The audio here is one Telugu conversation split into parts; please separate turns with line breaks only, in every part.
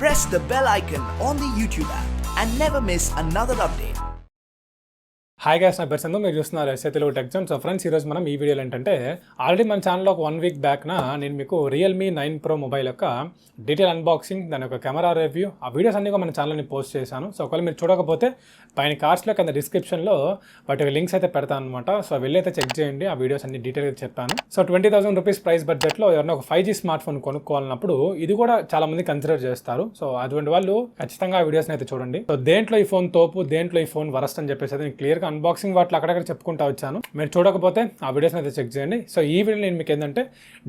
press the bell icon on the YouTube app and never miss another update.
Hi guys, నా పేరు సందు, మీరు చూస్తున్నారు సatelugutechzone. సో ఫ్రెండ్స్, ఈరోజు మనం ఈ వీడియోలో ఏంటంటే ఆల్రెడీ మన ఛానల్లో ఒక 1 వీక్ బ్యాక్న నేను మీకు Realme 9 Pro మొబైల్ యొక్క డీటెయిల్ అన్బాక్సింగ్, దాని యొక్క కెమెరా రివ్యూ, ఆ వీడియోస్ అన్ని కూడా మన ఛానల్ని పోస్ట్ చేశాను. సో ఒకవేళ మీరు చూడకపోతే పైన కార్డ్స్లో కింద డిస్క్రిప్షన్లో వాటి లింక్స్ అయితే పెడతాను అనమాట. సో వెళ్ళైతే చెక్ చేయండి, ఆ వీడియోస్ అన్ని డీటెయిల్గా చెప్పాను. సో 20,000 రూపీస్ ప్రైస్ బడ్జెట్లో ఎవరైనా ఒక 5G స్మార్ట్ ఫోన్ కొనుక్కోవాలన్నప్పుడు ఇది కూడా చాలా మంది కన్సిడర్ చేస్తారు. సో అటువంటి వాళ్ళు ఖచ్చితంగా ఆ వీడియోస్ని అయితే చూడండి. సో దేంట్లో ఈ ఫోన్ తోపు, దేంట్లో ఈ ఫోన్ వరస్ట్ అని చెప్పేసి నేను క్లియర్గా అన్బాక్సింగ్ వాటిలో అక్కడక్కడ చెప్పుకుంటా వచ్చాను. మీరు చూడకపోతే ఆ వీడియోస్ని అయితే చెక్ చేయండి. సో ఈ వీడియో నేను మీకు ఏంటంటే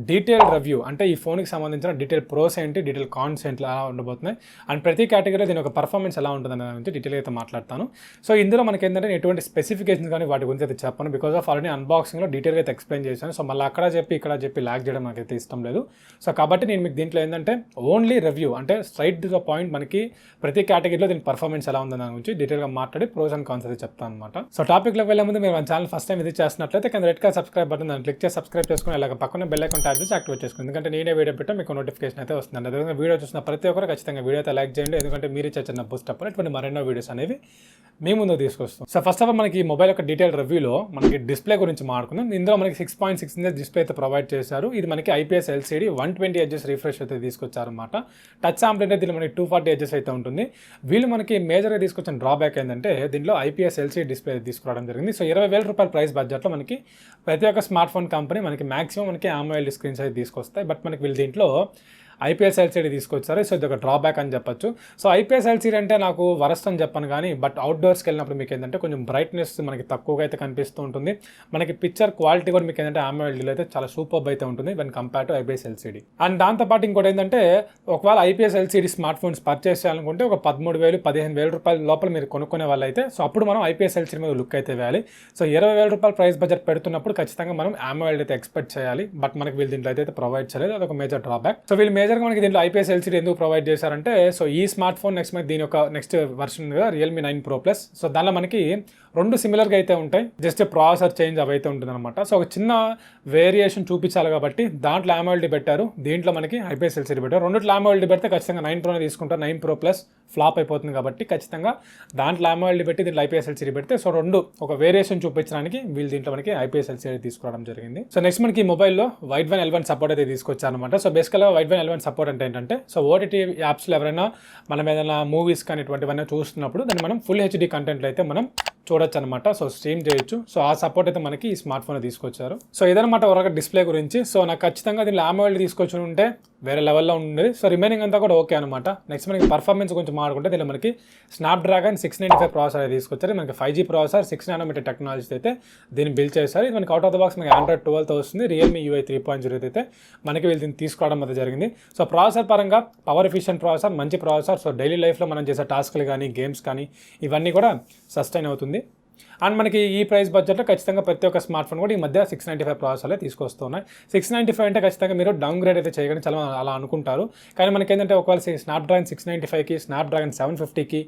డీటెయిల్ రివ్యూ, అంటే ఈ ఫోన్కి సంబంధించిన డీటెయిల్ ప్రోస్ ఏంటి, డీటెయిల్ కాన్స్ ఏంటి ఎలా ఉండబోతున్నాయి, అండ్ ప్రతి కేటగిరీలో దీని ఒక పర్ఫార్మెన్స్ ఎలా ఉంటుంది అనే గురించి డీటెయిల్ అయితే మాట్లాడతాను. సో ఇందులో మనకి ఏంటంటే ఎటువంటి స్పెసిఫికేషన్స్ కానీ వాటి గురించి అయితే చెప్పాను, బికాస్ ఆఫ్ ఆల్రెడీ అన్బాక్సింగ్లో డీటెయిల్గా అయితే ఎక్స్ప్లెయిన్ చేశాను. సో మళ్ళీ అక్కడ చెప్పి ఇక్కడ చెప్పి ల్యాక్ చేయడం నాకైతే ఇష్టం లేదు. సో కాబట్టి నేను మీకు దీంట్లో ఏంటంటే ఓన్లీ రివ్యూ, అంటే స్ట్రైట్ టు ద పాయింట్, మనకి ప్రతి కేటగిరీలో దీని పర్ఫార్మెన్స్ ఎలా ఉందని దాని గురించి డీటెయిల్గా మాట్లాడి ప్రోస్ అండ్ కాన్స్ అయితే చెప్తాను అనమాట. సో టాపిక్లోకి వెళ్ళే ముందు మీరు మన ఛానల్ ఫస్ట్ టైం విజిట్ చేస్తున్నట్లయితే కింద రెడ్ కలర్ సబ్స్క్రైబ్ బటన్ దాన్ని క్లిక్ చేసి సబ్స్క్రైబ్ చేసుకుని అలాగే పక్కన బెల్ ఐకాన్ ట్యాప్ చేసి యాక్టివేట్ చేసుకోండి. ఎందుకంటే నేనే వీడియో పెట్టా మీకు నోటిఫికేషన్ అయితే వస్తుంది. అదేవిధంగా వీడియో చూసిన ప్రతి ఒక్కరు ఖచ్చితంగా వీడియో అయితే లైక్ చేయండి, ఎందుకంటే మీరు చిన్న బూస్ట్ అప్ ఇటువంటి మరెన్నో వీడియోస్ అనేవి మీ ముందు తీసుకొస్తాం. సో ఫస్ట్ ఆఫ్ ఆల్ మనకి ఈ మొబైల్ యొక్క డీటెయిల్ రివ్యూలో మనకి డిస్ప్లే గురించి మాట్లాడుకుందాం. ఇందులో మనకి 6.6 ఇంచెస్ డిస్ప్లే అయితే ప్రొవైడ్ చేశారు. ఇది మనకి IPS LCD 120 హెర్ట్జ్ రిఫ్రెష్ అయితే తీసుకొచ్చారన్నమాట. టచ్ సాంప్లింగ్ అయితే దీనిలో మనకి 240 హెర్ట్జ్ అయితే ఉంటుంది. వీళ్ళు మనకి మేజర్గా తీసుకొచ్చిన డ్రాబ్యాక్ ఏంటంటే దీనిలో IPS LCD డిస్ప్లే తీసుకురావడం జరిగింది. సో 20,000 రూపాయల ప్రైస్ బడ్జెట్లో మనకి ప్రతి ఒక్క స్మార్ట్ ఫోన్ కంపెనీ మనకి మాక్సిమం మనకి AMOLED స్క్రీన్స్ అయితే తీసుకొస్తాయి. బట్ మనకి వీళ్ళు దీంట్లో IPS LCD తీసుకొచ్చారు. సో ఇది ఒక డ్రాబ్యాక్ అని చెప్పొచ్చు. సో IPS LCD అంటే నాకు వరస్ట్ అని చెప్పను, కానీ బట్ అవుట్డోర్స్కి వెళ్ళినప్పుడు మీకు ఏంటంటే కొంచెం బ్రైట్నెస్ మనకి తక్కువగా అయితే కనిపిస్తూ ఉంటుంది. మనకి పిక్చర్ క్వాలిటీ కూడా మీకు ఏంటంటే AMOLEDలో అయితే చాలా సూపర్బ్ అయితే ఉంటుంది when compare to IPS LCD. And దాంతోపాటు ఇంకోటి ఏంటంటే ఒకవేళ IPS LCD smart phones purchase చేయాలనుకుంటే ఒక 13,000-15,000 రూపాయల లోపల మీరు కొనుక్కునే వాళ్ళు అయితే సో అప్పుడు మనం IPS LCD మీద లుక్ అయితే వేయాలి. సో 20,000 రూపాయల ప్రైస్ బడ్జెట్ పెడుతున్నప్పుడు ఖచ్చితంగా మనం AMOLED అయితే ఎక్స్పెక్ట్ చేయాలి. బట్ మనకి వీళ్ళు దీంట్లో అయితే ప్రొవైడ్ చేయలేదు, అదొక మేజర్ డ్రాబ్యాక్. సో వీళ్ళు మనకి దీంట్లో IPS LCD ఎందుకు ప్రొవైడ్ చేశారంటే సో ఈ స్మార్ట్ ఫోన్ నెక్స్ట్ మనకి దీని యొక్క next version Realme 9 Pro Plus. So దానిలో మనకి రెండు సిమిలర్గా అయితే ఉంటాయి, జస్ట్ ప్రాసెసర్ చేంజ్ అవైతే ఉంటుంది అనమాట. సో ఒక చిన్న వేరియేషన్ చూపించాలి కాబట్టి దాంట్లో AMOLED పెట్టారు, దీంట్లో మనకి IPS LCD పెట్టారు. రెండిట్లో AMOLED పెడితే ఖచ్చితంగా 9 Pro తీసుకుంటారు. 9 Pro Plus ఫ్లాప్ అయిపోతుంది కాబట్టి ఖచ్చితంగా దాంట్లో AMOLED పెట్టి దీంట్లో IPS LCD పెడితే సో రెండు ఒక వేరియేషన్ చూపించడానికి వీళ్ళు దీంట్లో మనకి IPS LCD తీసుకురావడం జరిగింది. సో నెక్స్ట్ మనకి మొబైల్లో వైడ్ వన్ L1 సపోర్ట్ అయితే తీసుకొచ్చారు అనమాట. సో బేసికల్గా వైడ్ వన్ L1 సపోర్ట్ అంటే ఏంటంటే సో OTT యాప్స్లో ఎవరైనా మనం ఏదైనా మూవీస్ కానీ ఇటువంటివన్నీ చూస్తున్నప్పుడు దాన్ని మనం ఫుల్ HD కంటెంట్లో అయితే మనం చూడొచ్చు అనమాట. సో స్ట్రీమ్ చేయొచ్చు. సో ఆ సపోర్ట్ అయితే మనకి ఈ స్మార్ట్ ఫోన్ తీసుకొచ్చారు. సో ఇదనమాట ఒక డిస్ప్లే గురించి. సో నాకు ఖచ్చితంగా దీనిలో AMOLED తీసుకొచ్చి ఉంటే వేరే లెవెల్లో ఉండేది. సో రిమైనింగ్ అంతా కూడా ఓకే అనమాట. నెక్స్ట్ మనకి పర్ఫార్మెన్స్ గురించి మాట్లాడుకుంటే దీనిలో మనకి స్నాప్డ్రాగన్ 695 ప్రాసెసర్ అయితే తీసుకొచ్చారు. మనకి 5G ప్రాసెసర్ 6 నానోమీటర్ టెక్నాలజీ అయితే దీన్ని బిల్డ్ చేశారు. ఇది మనకి అవుట్ ఆఫ్ ద బాక్స్ మనకి Android 12తో వస్తుంది. Realme UI 3.0 అయితే మనకి వీళ్ళు దీన్ని తీసుకోవడం అయితే జరిగింది. సో ప్రాసెసర్ పరంగా పవర్ ఎఫిషియెంట్ ప్రాసెసర్, మంచి ప్రాసెసర్. సో డైలీ లైఫ్లో మనం చేసే టాస్క్లు కానీ గేమ్స్ కానీ ఇవన్నీ కూడా సస్టైన్ అవుతుంది. అండ్ మనకి ఈ ప్రైస్ బడ్జెట్లో ఖచ్చితంగా ప్రతి ఒక్క స్మార్ట్ ఫోన్ కూడా ఈ మధ్య 695 ప్రాసెసర్లే తీసుకొస్తున్నాయి. 695 అంటే ఖచ్చితంగా మీరు డౌన్ గ్రేడ్ అయితే చేయగలని చాలా అలా అనుకుంటారు, కానీ మనకి ఏంటంటే ఒకవేళ స్నాప్డ్రాగన్ 695కి స్నాప్డ్రాగన్ 750కి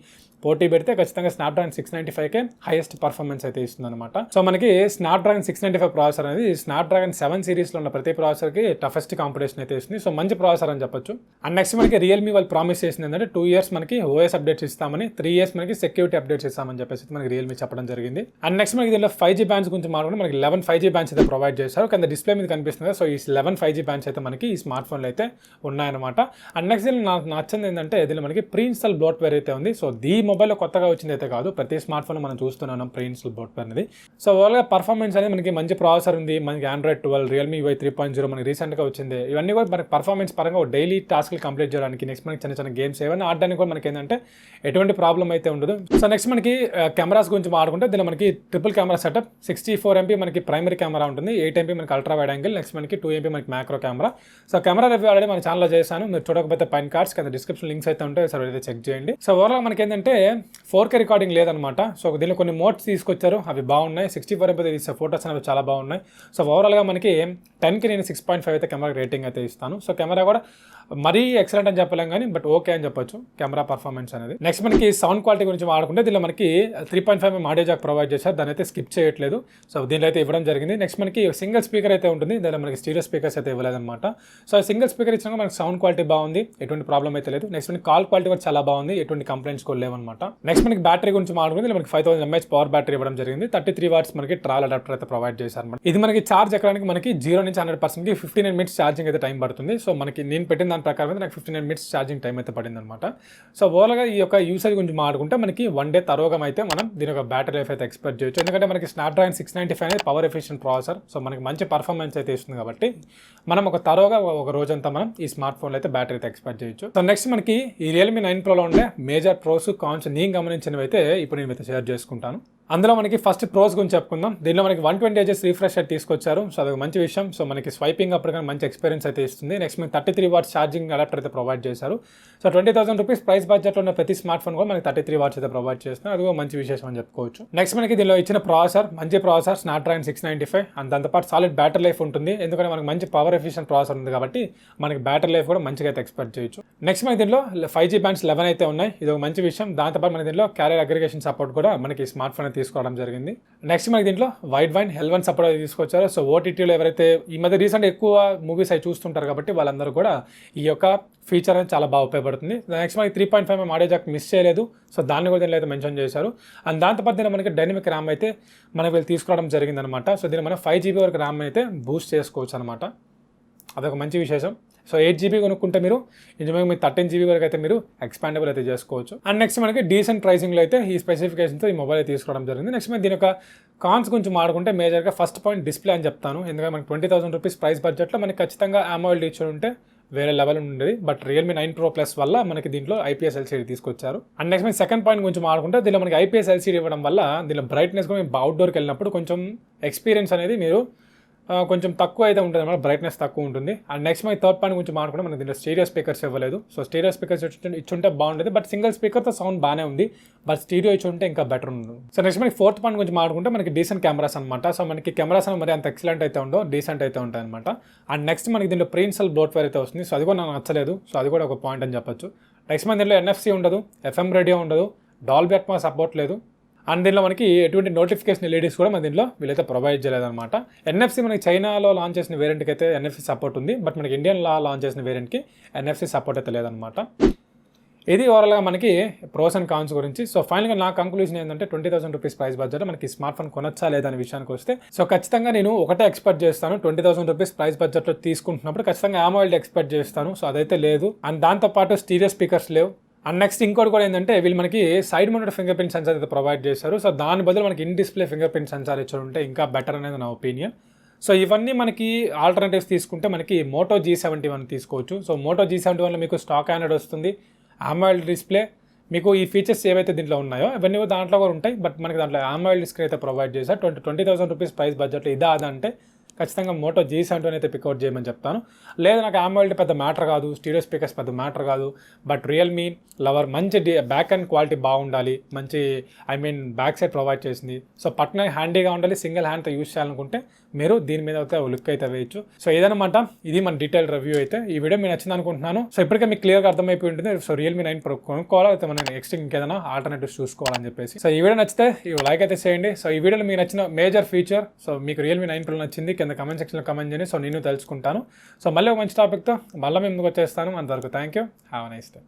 పోటీ పెడితే ఖచ్చితంగా స్నాప్డ్రాగన్ 695కే హైయెస్ట్ పర్ఫార్మెన్స్ అయితే ఇస్తుంది అనమాట. సో మనకి స్నాప్డ్రాగన్ 695 ప్రాసెసర్ అనేది స్నాప్డ్రాగన్ 7 సిరీస్లో ఉన్న ప్రతి ప్రాసెసర్కి టఫెస్ట్ కాంపిటీషన్ అయితే ఇస్తుంది. సో మంచి ప్రాసెసర్ అని చెప్పొచ్చు. అండ్ నెక్స్ట్ మనకి Realme వాళ్ళు ప్రామిస్ చేసింది ఏంటంటే 2 years మనకి OS అప్డేట్స్ ఇస్తామని, 3 years మనకి సెక్యూరిటీ అప్డేట్స్ ఇస్తామని చెప్పేసి మనకి Realme చెప్పడం జరిగింది. అండ్ నెక్స్ట్ మనకి దీనిలో 5G బ్యాండ్స్ గురించి మాట్లాడుకుంటే మనకి 11 5G బ్యాండ్స్ అయితే ప్రొవైడ్ చేశారు. కింద డిస్ప్లే మీద కనిపిస్తుంది. సో ఈ 11 5G బ్యాండ్స్ అయితే మనకి ఈ స్మార్ట్ ఫోన్లో అయితే ఉన్నాయన్నమాట. అండ్ నెక్స్ట్ దీనిలో నాకు నచ్చింది ఏంటంటే దీనిలో మనకి ప్రీ ఇన్స్టాల్ బ్లోట్వేర్ అయితే ఉంది. సో ఈ మొబైల్లో కొత్తగా వచ్చింది అయితే కాదు, ప్రతి స్మార్ట్ ఫోన్ మనం చూస్తున్నాం ప్రీ ఇన్స్టాల్ బ్లోట్వేర్ అనేది. సో ఓవర్గా పర్ఫార్మెన్స్ అనేది మనకి మంచి ప్రాసెసర్ ఉంది, మనకి Android 12, Realme UI 3.0 మనకి రీసెంట్గా వచ్చింది. ఇవన్నీ కూడా మనకి పర్ఫార్మెన్స్ పరంగా డైలీ టాస్క్లు కంప్లీట్ చేయడానికి, నెక్స్ట్ మనకి చిన్న చిన్న గేమ్స్ ఏమైనా ఆడడానికి కూడా మనకి ఏంటంటే ఎటువంటి ప్రాబ్లం అయితే ఉండదు. సో నెక్స్ట్ మనకి కెమెరాస్ గురించి మాట్లాడుకుంటే దీనిలో మనకి ట్రిపుల్ కెమెరా సెటప్, 64 MP మనకి ప్రైమరీ కెమెరా ఉంటుంది, 8 MP మనకి అల్ట్రా వైడ్ యాంగిల్, నెక్స్ట్ మనకి 2 MP మనకి macro camera. So camera review already మన ఛానల్లో చేశాను, మీరు చూడకపోతే పైన కార్డ్స్ కింద డిస్క్రిప్షన్ లింక్స్ అయితే ఉంటాయి, సార్ అయితే చెక్ చేయండి. సో ఓవరాల్ మనకి ఏంటంటే 4K రికార్డింగ్ లేదనమాట. సో దీనిలో కొన్ని మోడ్స్ తీసుకొచ్చారు, అవి బాగున్నాయి. 64 MP తీసే ఫోటోస్ అనేవి చాలా బాగున్నాయి. సో ఓవరాల్గా మనకి 10కి నేను 6.5 అయితే కెమెరా రేటింగ్ అయితే ఇస్తాను. సో కెమెరా కూడా మరీ ఎక్సలెంట్ అని చెప్పలేం కానీ బట్ ఓకే అని చెప్పొచ్చు కెమెరా పర్ఫార్మెన్స్ అనేది. నెక్స్ట్ మనకి సౌండ్ క్వాలిటీ గురించి మాట్లాడుకుంటే దీనిలో మనకి 3.5mm ఆడియో జాక్ ప్రొవైడ్ చేశారు, దాని అయితే స్కిప్ చేయట్లేదు. సో దీనిలో అయితే ఇవ్వడం జరిగింది. నెక్స్ట్ మనకి సింగిల్ స్పీకర్ అయితే ఉంటుంది, దానిలో మనకి స్టీరియో స్పీకర్స్ అయితే ఇవ్వలేదన్నమాట. సో సింగిల్ స్పీకర్ ఇచ్చినా మనకి సౌండ్ క్వాలిటీ బాగుంది, ఎటువంటి ప్రాబ్లం అయితే లేదు. నెక్స్ట్ మనకి కాల్ క్వాలిటీ కూడా చాలా బాగుంది, ఎటువంటి కంప్లైంట్స్ కూడా లేవన్నమాట. నెక్స్ట్ మనకి బ్యాటరీ గురించి మాట్లాడుకుంటే మనకి 5000 mAh పవర్ బ్యాటరీ ఇవ్వడం జరిగింది. 33 watts మనకి ట్రాల్ అడాప్టర్ అయితే ప్రొవైడ్ చేశారు. ఇది మనకి ఛార్జ్ ఎక్కడానికి మనకి 0 నుంచి 100% 15 minutes ఛార్జింగ్ అయితే టైం పడుతుంది. సో మనకి నేను పెట్టిన దాని ప్రకారం అయితే నాకు 15 minutes ఛార్జింగ్ టైం అయితే పడింది అనమాట. సో ఓవర్గా ఈ యొక్క యూసేజ్ గురించి మాట్లాడుకుంటే మనకి 1 day తరోగా అయితే మనం దీని యొక్క బ్యాటరీ లైఫ్ అయితే ఎక్స్పెక్ట్ చేయొచ్చు. ఎందుకంటే మనకి స్నాప్డ్రాగన్ 695 అనేది పవర్ ఎఫిషియెంట్ ప్రాసెసర్. సో మనకి మంచి పర్ఫార్మెన్స్ అయితే ఇస్తుంది కాబట్టి మనం ఒక తరోగా ఒక రోజంతా మనం ఈ స్మార్ట్ ఫోన్లో అయితే బ్యాటరీ అయితే ఎక్స్పెక్ట్ చేయొచ్చు. సో నెక్స్ట్ మనకి ఈ Realme 9 Proలో ఉండే మేజర్ ప్రోస్ కాన్స్ నేను గమనించినవి అయితే ఇప్పుడు నేను అయితే షేర్ చేసుకుంటాను. అందులో మనకి ఫస్ట్ ప్రోస్ గురించి చెప్పుకుందాం. దీనిలో మనకి 120 Hz రిఫ్రెష్ రేట్ తీసుకొచ్చారు. సో అదొక మంచి విషయం. సో మనకి స్వైపింగ్ అప్పుడు కానీ మంచి ఎక్స్పీరియన్స్ అయితే ఇస్తుంది. నెక్స్ట్ మనకి 33 watts ఛార్జింగ్ అడాప్టర్ అయితే ప్రొవైడ్ చేశారు. సో 20,000 రూపీస్ ప్రైస్ బడ్జెట్లో ఉన్న ప్రతి స్మార్ట్ ఫోన్ కూడా మనకి 33 watts అయితే ప్రొవైడ్ చేస్తున్నారు. అది మంచి విశేషం అని చెప్పుకోవచ్చు. నెక్స్ట్ మనకి దీనిలో ఇచ్చిన ప్రాసెసర్ మంచి ప్రాసెసర్ స్నాప్డ్రాగన్ 695 అండ్ దాంతోపాటు సాలిడ్ బ్యాటరీ లైఫ్ ఉంటుంది. ఎందుకంటే మనకి మంచి పవర్ ఎఫిషియెంట్ ప్రాసెసర్ ఉంది కాబట్టి మనకి బ్యాటరీ లైఫ్ కూడా మంచిగా అయితే ఎక్స్పెక్ట్ చేయొచ్చు. నెక్స్ట్ మనకి దీనిలో 5G బ్యాండ్స్ 11 అయితే ఉన్నాయి, ఇది ఒక మంచి విషయం. దాంతోపాటు మనకి దీనిలో క్యారియర్ అగ్రిగేషన్ సపోర్ట్ కూడా మనకి స్మార్ట్ ఫోన్ తీసుకోవడం జరిగింది. నెక్స్ట్ మనకి దీంట్లో వైడ్ వైన్ L1 సపోర్ట్ అయితే తీసుకొచ్చారు. సో ఓటీటీలో ఎవరైతే ఈ మధ్య రీసెంట్ ఎక్కువ మూవీస్ అవి చూస్తుంటారు కాబట్టి వాళ్ళందరూ కూడా ఈ యొక్క ఫీచర్ అనేది చాలా బాగా ఉపయోగపడుతుంది. నెక్స్ట్ మనకి 3.5mm ఆడియో జాక్ మిస్ చేయలేదు. సో దాన్ని కూడా దీనిలో అయితే మెన్షన్ చేశారు. అండ్ దాంతోపాటు దీన్ని మనకి డైనమిక్ ర్యామ్ అయితే మనకి వీళ్ళు తీసుకోవడం జరిగిందనమాట. సో దీన్ని మనం 5GB వరకు ర్యామ్ అయితే బూస్ట్ చేసుకోవచ్చు అనమాట. అదొక మంచి విశేషం. సో 8GB కొనుక్కుంటే మీరు నిజంగా మీరు 13GB వరకు అయితే మీరు ఎక్స్పాండబుల్ అయితే చేసుకోవచ్చు. అండ్ నెక్స్ట్ మనకి డీసెంట్ ప్రైసింగ్లో అయితే ఈ స్పెసిఫికేషన్తో ఈ మొబైల్ తీసుకోవడం జరిగింది. నెక్స్ట్ మనకి దీని యొక్క కాన్స్ గురించి మాట్లాడుకుంటే మేజర్గా ఫస్ట్ పాయింట్ డిస్ప్లే అని చెప్తాను. ఎందుకంటే మనకి 20,000 రూపీస్ ప్రైస్ బడ్జెట్లో మనకి ఖచ్చితంగా AMOLED ఇచ్చి ఉంటే వేరే లెవెల్ ఉండేది. బట్ Realme 9 Pro Plus వల్ల మనకి దీంట్లో IPS LCD తీసుకొచ్చారు. అండ్ నెక్స్ట్ మనకి సెకండ్ పాయింట్ గురించి మాట్లాడుకుంటే దీనిలో మనకి IPS LCD ఇవ్వడం వల్ల దీనిలో బ్రైట్నెస్ కూడా మేము అవుట్డోర్కి వెళ్ళినప్పుడు కొంచెం ఎక్స్పీరియన్స్ అనేది మీరు కొంచెం తక్కువ అయితే ఉంటుంది అన్నమాట, బ్రైట్నెస్ తక్కువ ఉంటుంది. అండ్ నెక్స్ట్ మనకి థర్డ్ పాయింట్ గురించి మాట్లాడుకుంటే మనకి దీంట్లో స్టీరియో స్పీకర్స్ ఇవ్వలేదు. సో స్టీరియో స్పీకర్స్ ఇచ్చుంటే బాగుండేది, బట్ సింగిల్ స్పీకర్తో సౌండ్ బాగానే ఉంది, బట్ స్టీరియో ఇచ్చుంటే ఇంకా బెటర్ ఉంది. సో నెక్స్ట్ మనకి ఫోర్త్ పాయింట్ గురించి మాట్లాడుకుంటే మనకి డీసెంట్ కెమెరాస్ అనమాట. సో మనకి కెమెరాస్ మరి అంత ఎక్సలెంట్ అయితే ఉండవు, డీసెంట్ అయితే ఉంటాయి అనమాట. అండ్ నెక్స్ట్ మనకి దీంట్లో ప్రిన్సల్ బ్లోట్వేర్ అయితే వస్తుంది. సో అది కూడా నాకు నచ్చలేదు. సో అది కూడా ఒక పాయింట్ అని చెప్పొచ్చు. నెక్స్ట్ మన దీంట్లో NFC ఉండదు, FM రేడియో ఉండదు, డాల్బీ అట్మాస్ సపోర్ట్ లేదు. అండ్ దీనిలో మనకి ఎటువంటి నోటిఫికేషన్ ఎల్ఈడీస్ కూడా మన దీనిలో వీళ్ళైతే ప్రొవైడ్ చేయలేదన్నమాట. NFC మనకి చైనాలో లాంచ్ చేసిన వేరియంట్కి అయితే NFC సపోర్ట్ ఉంది, బట్ మనకి ఇండియన్లో లాంచ్ చేసిన వేరియంట్కి NFC సపోర్ట్ అయితే లేదనమాట. ఇది ఓవరాల్గా మనకి ప్రోస్ అండ్ కాన్స్ గురించి. సో ఫైనల్గా నా కంక్లూజన్ ఏంటంటే 20,000 రూపీస్ ప్రైస్ బడ్జెట్ మనకి స్మార్ట్ ఫోన్ కొనొచ్చా లేదనే విషయానికి వస్తే సో ఖచ్చితంగా నేను ఒకటే ఎక్స్పెక్ట్ చేస్తాను. 20,000 రూపీస్ ప్రైస్ బడ్జెట్లో తీసుకుంటున్నప్పుడు ఖచ్చితంగా AMOLED ఎక్స్పెక్ట్ చేస్తాను. సో అదైతే లేదు. అండ్ దాంతోపాటు స్టీరియో స్పీకర్స్ లేవు. అండ్ నెక్స్ట్ ఇంకోటి కూడా ఏంటంటే వీళ్ళు మనకి side mounted finger print censor అయితే ప్రొవైడ్ చేశారు. సో దాని బదులు మనకి in display finger print censor ఇచ్చి ఉంటే ఇంకా బెటర్ అనేది నా ఒపీనియన్. సో ఇవన్నీ మనకి ఆల్టర్నేటివ్స్ తీసుకుంటే మనకి Moto G71 తీసుకోవచ్చు. సో Moto G71లో మీకు స్టాక్ ఆండ్రాయిడ్ వస్తుంది, AMOLED డిస్ప్లే, మీకు ఈ ఫీచర్స్ ఏవైతే దీంట్లో ఉన్నాయో అవన్నీ దాంట్లో కూడా ఉంటాయి. బట్ మనకి దాంట్లో AMOLED స్క్రీన్ అయితే ప్రొవైడ్ చేశారు. 20,000 రూపీస్ ప్రైస్ బడ్జెట్లో ఇదా అంటే ఖచ్చితంగా Moto G71 అయితే పికౌట్ చేయమని చెప్తాను. లేదా నాకు AMOLED పెద్ద మ్యాటర్ కాదు, స్టీరియో స్పీకర్స్ పెద్ద మ్యాటర్ కాదు, బట్ Realme లవర్ మంచి బ్యాక్ అండ్ క్వాలిటీ బాగుండాలి, మంచి బ్యాక్ సైడ్ ప్రొవైడ్ చేసింది, సో పట్న హ్యాండీగా ఉండాలి, సింగిల్ హ్యాండ్తో యూస్ చేయాలనుకుంటే మీరు దీని మీద అయితే లుక్ అయితే వేయచ్చు. సో ఏదన్నమాట ఇది మన డీటెయిల్ రివ్యూ అయితే. ఈ వీడియో మీకు నచ్చింది అనుకుంటున్నాను. సో ఇప్పటికే మీకు క్లియర్గా అర్థమైపోయి ఉంటుంది. సో Realme 9 Pro కొనుక్కోవాలా అయితే మనం నెక్స్ట్ ఇంకేదైనా ఆల్టర్నేటివ్స్ చూసుకోవాలని చెప్పేసి. సో ఈ వీడియో నచ్చితే లైక్ అయితే చేయండి. సో ఈ వీడియోలో మీకు నచ్చిన మేజర్ ఫీచర్, సో మీకు Realme 9 Pro నచ్చింది కింద కమెంట్ సెక్షన్లో కమెంట్ చేయండి. సో నేను తెలుసుకుంటాను. సో మళ్ళీ ఒక మంచి టాపిక్తో మళ్ళీ మేము ముందుకు వచ్చేస్తాను. అంతవరకు thank you, have a nice day.